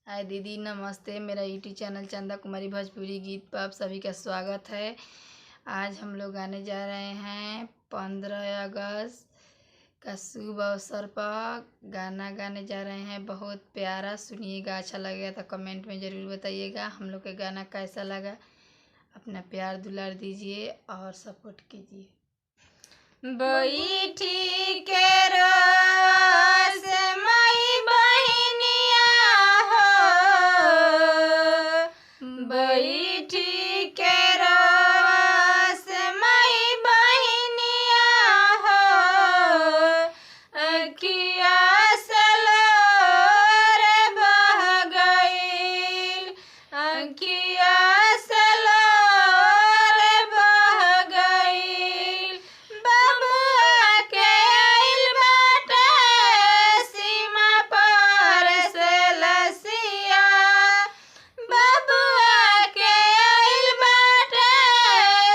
हाय दीदी, नमस्ते। मेरा यूट्यूब चैनल चंदा कुमारी भोजपुरी गीत पर आप सभी का स्वागत है। आज हम लोग गाने जा रहे हैं 15 अगस्त का शुभ अवसर पर गाना गाने जा रहे हैं। बहुत प्यारा, सुनिएगा। अच्छा लगेगा तो कमेंट में ज़रूर बताइएगा हम लोग का गाना कैसा लगा। अपना प्यार दुलार दीजिए और सपोर्ट कीजिए। बैठी के रोस माई बहिनिया हो, बैठी के रोस माई बहिनिया हो, अखिया से लोर बह गइल, अखिया से लोर बह गइल। बबुआ के आइल बाटे सीमा पर से लसिया, बबुआ के आइल बाटे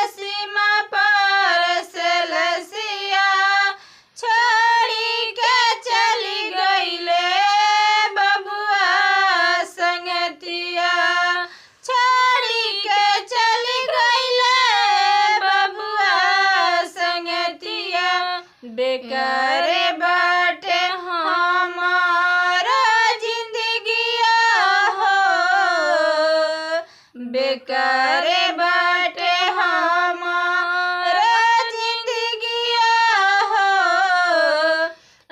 सीमा पर से लसिया। छोड़ी के चली गइले बबुआ संगतिया, छोड़ी के चली गइले बबुआ संगतिया। बेकारे बाटे हमारा जिंदगिया हो, बेकारे बाटे हमारा जिंदगिया हो,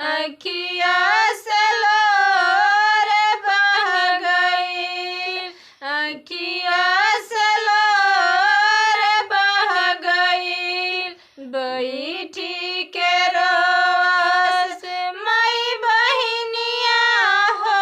अखिया से लोर बह गइल, अखिया से लोर बह गइल। बैठी के रोस माई बहिनिया हो,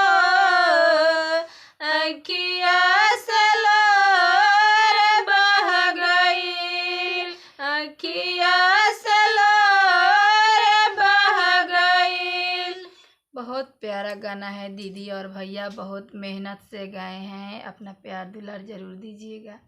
अखिया से लोर बह गइल, अखिया से लोर बह गइल। बहुत प्यारा गाना है दीदी और भैया, बहुत मेहनत से गाए हैं। अपना प्यार दुलार जरूर दीजिएगा।